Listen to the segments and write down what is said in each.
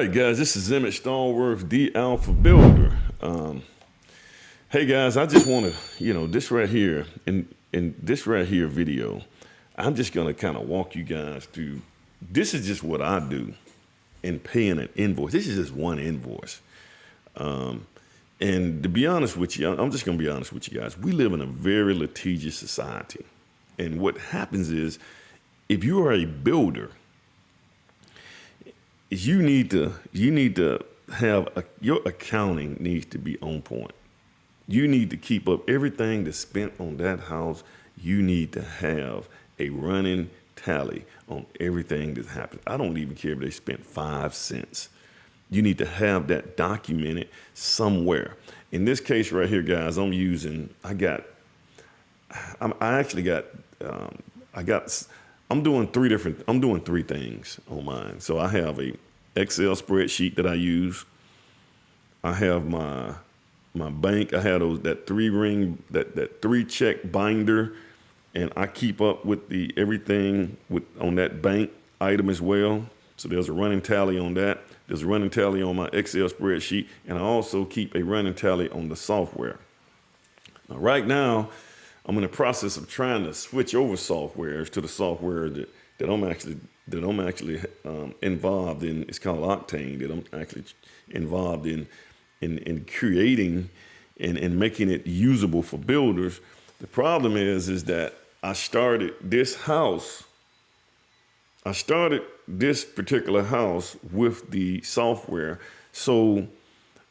right, guys, this is Emmett Stallworth, the Alpha Builder. Hey, guys, I just want to, this right here, in this right here video, I'm just going to kind of walk you guys through. This is just what I do in paying an invoice. This is just one invoice. And to be honest with you, I'm just going to be honest with you guys. We live in a very litigious society. And what happens is, if you are a builder, you need to have your accounting needs to be on point. You need to keep up everything that's spent on that house. You need to have a running tally on everything that happens. I don't even care if they spent 5 cents. You need to have that documented somewhere. In this case right here, guys, I'm doing three things on mine. So I have a Excel spreadsheet that I use. I have my bank. I have that 3-check binder, and I keep up with everything on that bank item as well. So there's a running tally on that. There's a running tally on my Excel spreadsheet, and I also keep a running tally on the software. Now, right now, I'm in the process of trying to switch over softwares to the software that I'm actually involved in. It's called Octane, that I'm actually involved in creating and making it usable for builders. The problem is that I started this particular house with the software. So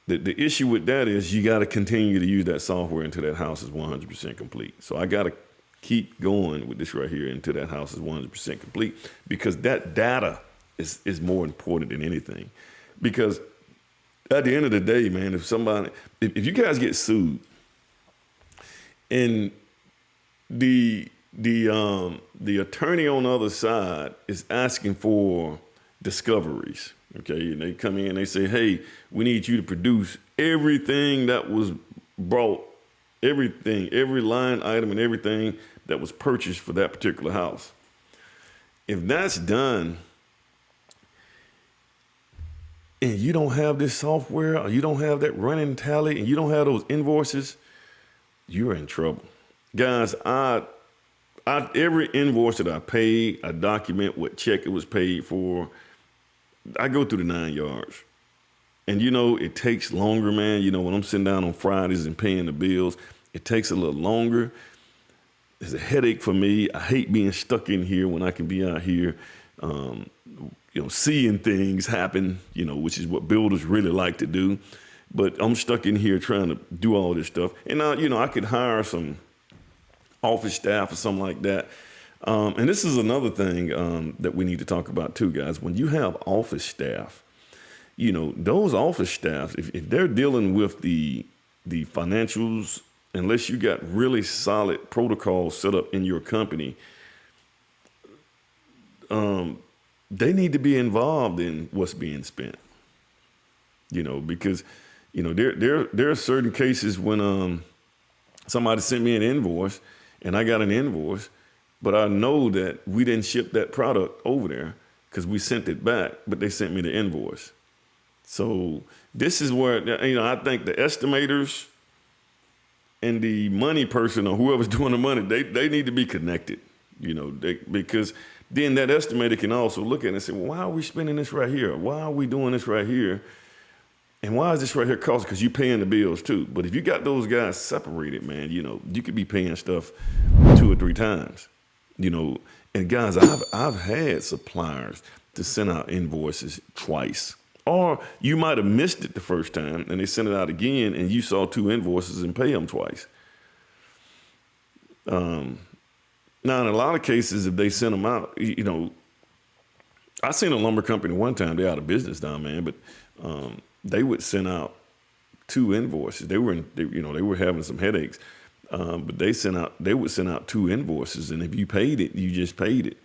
the issue with that is you got to continue to use that software until that house is 100% complete. So I got to keep going with this right here until that house is 100% complete, because that data is more important than anything. Because at the end of the day, man, if you guys get sued and the attorney on the other side is asking for discoveries, okay, and they come in and they say, hey, we need you to produce everything that was brought, everything, every line item and everything that was purchased for that particular house. If that's done and you don't have this software, or you don't have that running tally, and you don't have those invoices, you're in trouble. Guys, every invoice that I pay, I document what check it was paid for. I go through the 9 yards. And it takes longer, man. When I'm sitting down on Fridays and paying the bills, it takes a little longer. It's a headache for me. I hate being stuck in here when I can be out here, seeing things happen, which is what builders really like to do. But I'm stuck in here trying to do all this stuff. And now, I could hire some office staff or something like that. And this is another thing that we need to talk about too, guys. When you have office staff, those office staff, if they're dealing with the financials, unless you got really solid protocols set up in your company, they need to be involved in what's being spent. Because there are certain cases when somebody sent me an invoice and I got an invoice, but I know that we didn't ship that product over there because we sent it back, but they sent me the invoice. So this is where, I think the estimators and the money person or whoever's doing the money, they need to be connected, because then that estimator can also look at it and say, well, why are we spending this right here? Why are we doing this right here? And why is this right here costing? Because you're paying the bills too. But if you got those guys separated, man, you could be paying stuff 2 or 3 times, And guys, I've had suppliers to send out invoices twice. Or you might have missed it the first time and they sent it out again and you saw 2 invoices and pay them twice. Now, in a lot of cases, if they send them out, I seen a lumber company one time, they're out of business now, man, but they would send out 2 invoices. They were having some headaches, but they would send out 2 invoices, and if you paid it, you just paid it.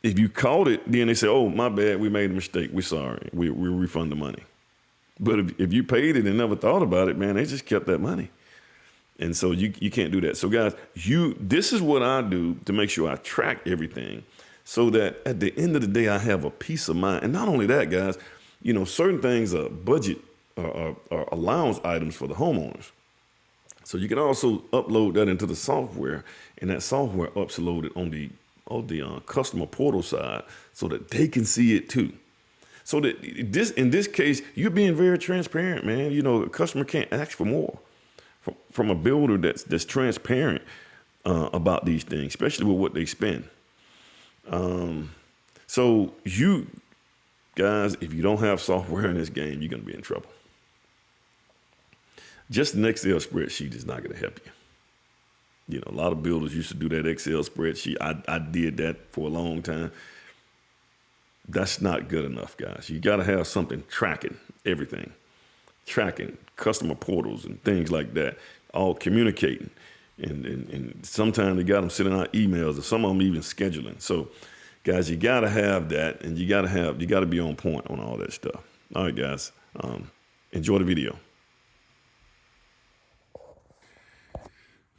If you caught it, then they say, oh, my bad, we made a mistake. We're sorry. We'll refund the money. But if you paid it and never thought about it, man, they just kept that money. And so you can't do that. So guys, this is what I do to make sure I track everything. so that at the end of the day, I have a peace of mind. And not only that, guys, certain things are budget or allowance items for the homeowners. So you can also upload that into the software, and that software uploaded on the customer portal side so that they can see it too. So that in this case, you're being very transparent, man. A customer can't ask for more from a builder that's transparent about these things, especially with what they spend. So you guys, if you don't have software in this game, you're going to be in trouble. Just an Excel spreadsheet is not going to help you. A lot of builders used to do that Excel spreadsheet. I did that for a long time. That's not good enough, guys. You got to have something tracking everything, tracking customer portals and things like that, all communicating. And sometimes they got them sending out emails, and some of them even scheduling. So, guys, you got to have that, and you got to be on point on all that stuff. All right, guys, enjoy the video.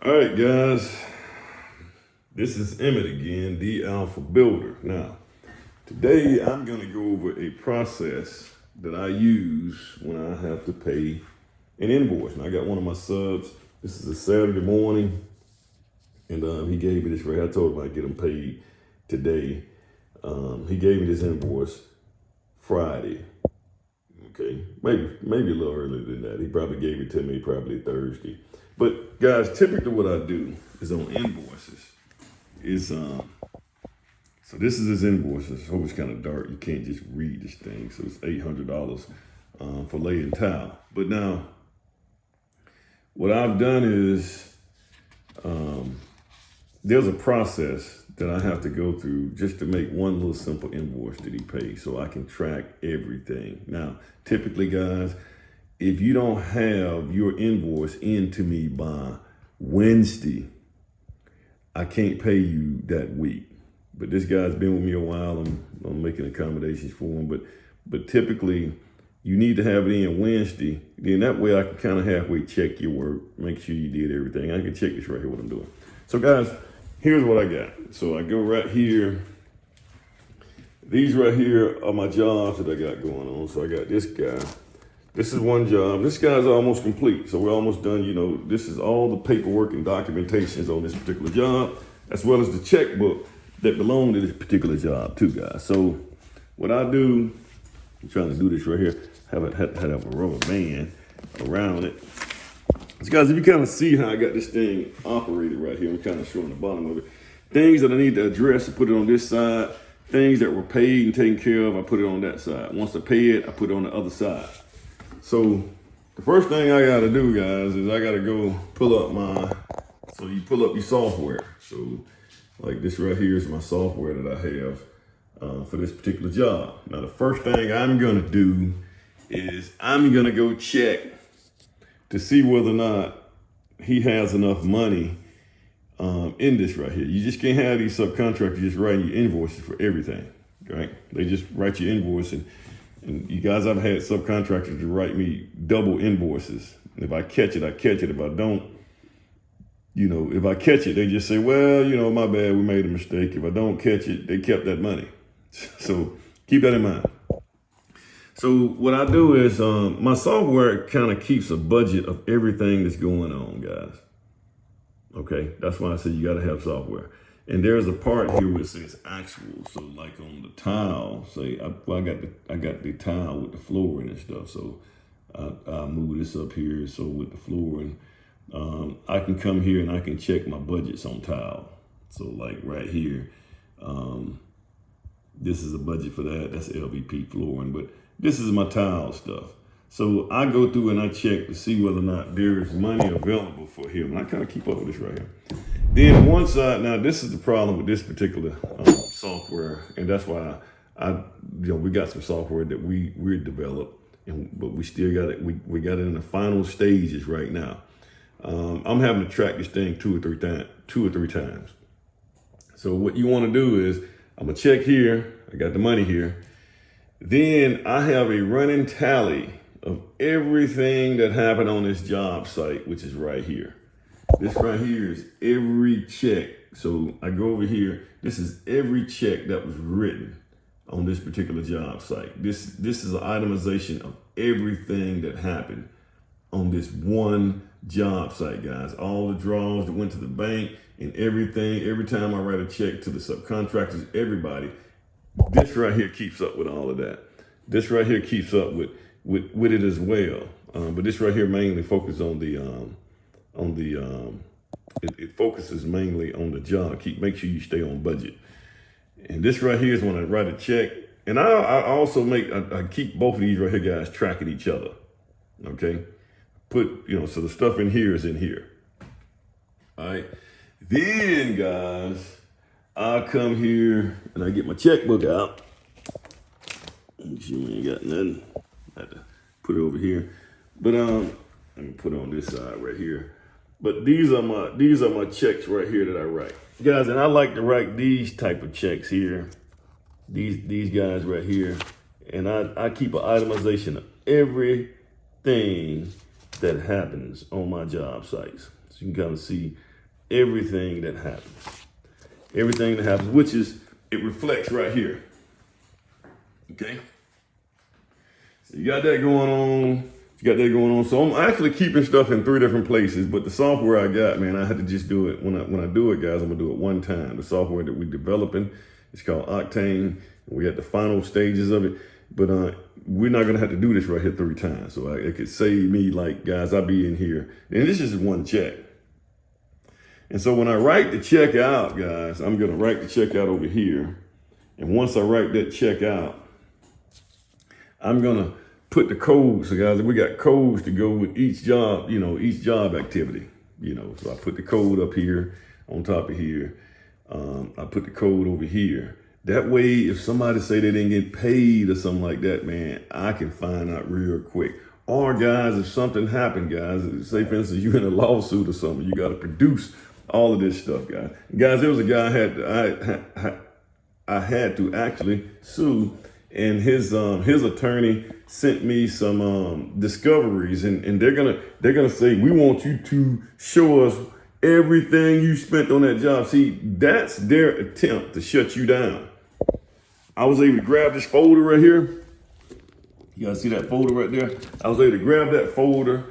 All right, guys, this is Emmett again, the Alpha Builder. Now, today I'm going to go over a process that I use when I have to pay an invoice. Now, I got one of my subs. This is a Saturday morning, and he gave me this right. I told him I'd get him paid today. He gave me this invoice Friday. Okay, maybe a little earlier than that. He probably gave it to me probably Thursday. But guys, typically what I do is on invoices is so this is his invoices. I hope it's kind of dark. You can't just read this thing. So it's $800 for laying tile. But now, what I've done is there's a process that I have to go through just to make one little simple invoice that he pays so I can track everything. Now, typically, guys, if you don't have your invoice into me by Wednesday, I can't pay you that week. But this guy's been with me a while. I'm making accommodations for him. But typically, you need to have it in Wednesday. Then that way I can kind of halfway check your work, make sure you did everything. I can check this right here, what I'm doing. So guys, here's what I got. So I go right here. These right here are my jobs that I got going on. So I got this guy. This is one job. This guy's almost complete. So we're almost done. This is all the paperwork and documentations on this particular job, as well as the checkbook that belong to this particular job too, guys. So what I do, I'm trying to do this right here, have a rubber band around it. So guys, if you kind of see how I got this thing operated right here, I'm kind of showing the bottom of it. Things that I need to address, I put it on this side. Things that were paid and taken care of, I put it on that side. Once I pay it, I put it on the other side. So the first thing I gotta do, guys, is I gotta go pull up so you pull up your software. So like this right here is my software that I have for this particular job. Now the first thing I'm gonna do is I'm gonna go check to see whether or not he has enough money in this right here. You just can't have these subcontractors just writing you invoices for everything, right? They just write you invoice and you guys, I've had subcontractors to write me double invoices. And if I catch it, I catch it. If I don't, if I catch it, they just say, well, my bad, we made a mistake. If I don't catch it, they kept that money. So keep that in mind. So what I do is my software kind of keeps a budget of everything that's going on, guys. Okay, that's why I said you got to have software. And there's a part here where it says actual. So like on the tile, say I got the tile with the flooring and stuff. So I move this up here. So with the flooring, I can come here and I can check my budgets on tile. So like right here, this is a budget for that. That's LVP flooring, but this is my tile stuff. So I go through and I check to see whether or not there is money available for him. And I kind of keep up with this right here. Then one side, now this is the problem with this particular software, and that's why we got some software that we developed, but we still got it. We got it in the final stages right now. I'm having to track this thing two or three times. So what you want to do is I'm gonna check here. I got the money here. Then I have a running tally of everything that happened on this job site, which is right here. This right here is every check. So I go over here. This is every check that was written on this particular job site. This is an itemization of everything that happened on this one job site, guys. All the draws that went to the bank and everything. Every time I write a check to the subcontractors, everybody, this right here keeps up with all of that. This right here keeps up with it as well. But this right here mainly focuses it focuses mainly on the job. Make sure you stay on budget. And this right here is when I write a check. And I also I keep both of these right here, guys, tracking each other. Okay. So the stuff in here is in here. All right. Then, guys, I come here and I get my checkbook out. Make sure we ain't got nothing. I had to put it over here. But let me put it on this side right here. But these are my checks right here that I write. Guys, and I like to write these type of checks here. These guys right here. And I keep an itemization of everything that happens on my job sites. So you can kind of see everything that happens. Everything that happens, which is, it reflects right here. Okay? So you got that going on. So I'm actually keeping stuff in 3 different places, but the software I got, man, I had to just do it. When I do it, guys, I'm gonna do it one time. The software that we're developing, it's called Octane. We at the final stages of it, but we're not gonna have to do this right here 3 times. So it could save me, like, guys, I'll be in here. And this is one check. And so when I write the check out, guys, I'm gonna write the check out over here. And once I write that check out, I'm gonna put the codes. So guys, we got codes to go with each job, each job activity, So I put the code up here on top of here. I put the code over here. That way, if somebody say they didn't get paid or something like that, man, I can find out real quick. Or guys, if something happened, guys, say for instance, you're in a lawsuit or something, you got to produce all of this stuff, guys. Guys, there was a guy I had to actually sue, and his attorney sent me some discoveries, and they're gonna say, we want you to show us everything you spent on that job. See, that's their attempt to shut you down. I was able to grab this folder right here. You guys see that folder right there? I was able to grab that folder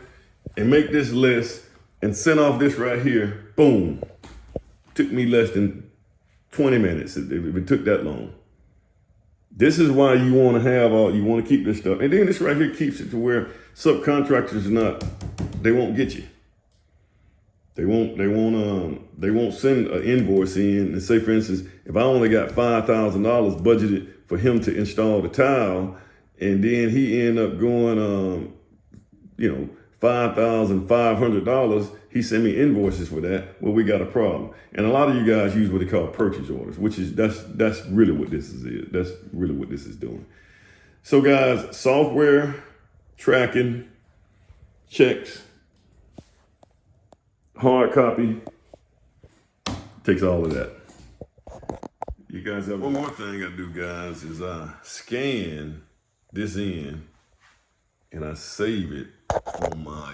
and make this list and send off this right here. Boom. Took me less than 20 minutes if it took that long. This is why you want to keep this stuff. And then this right here keeps it to where subcontractors they won't get you. They won't send an invoice in and say, for instance, if I only got $5,000 budgeted for him to install the tile, and then he end up going, $5,500, he sent me invoices for that. Well, we got a problem. And a lot of you guys use what they call purchase orders, which is, that's really what this is. That's really what this is doing. So guys, software, tracking, checks, hard copy, takes all of that. You guys have one more thing I do, guys, is I scan this in and I save it on my,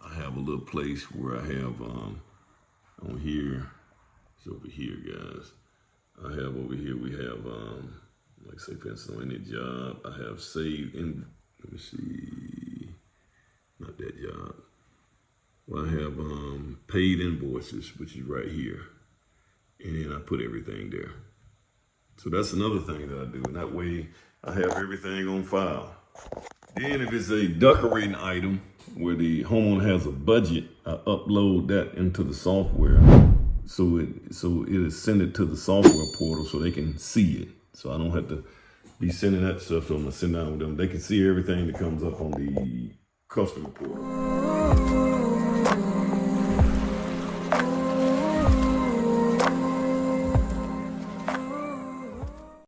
I have a little place where I have, on here, it's over here, guys. I have over here, we have, like say for instance, on any job, I have saved in, let me see, not that job. Well, I have paid invoices, which is right here. And then I put everything there. So that's another thing that I do. And that way I have everything on file. Then if it's a decorating item where the homeowner has a budget, I upload that into the software. So it'll send it to the software portal so they can see it. So I don't have to be sending that stuff. So I'm gonna send out with them. They can see everything that comes up on the customer portal.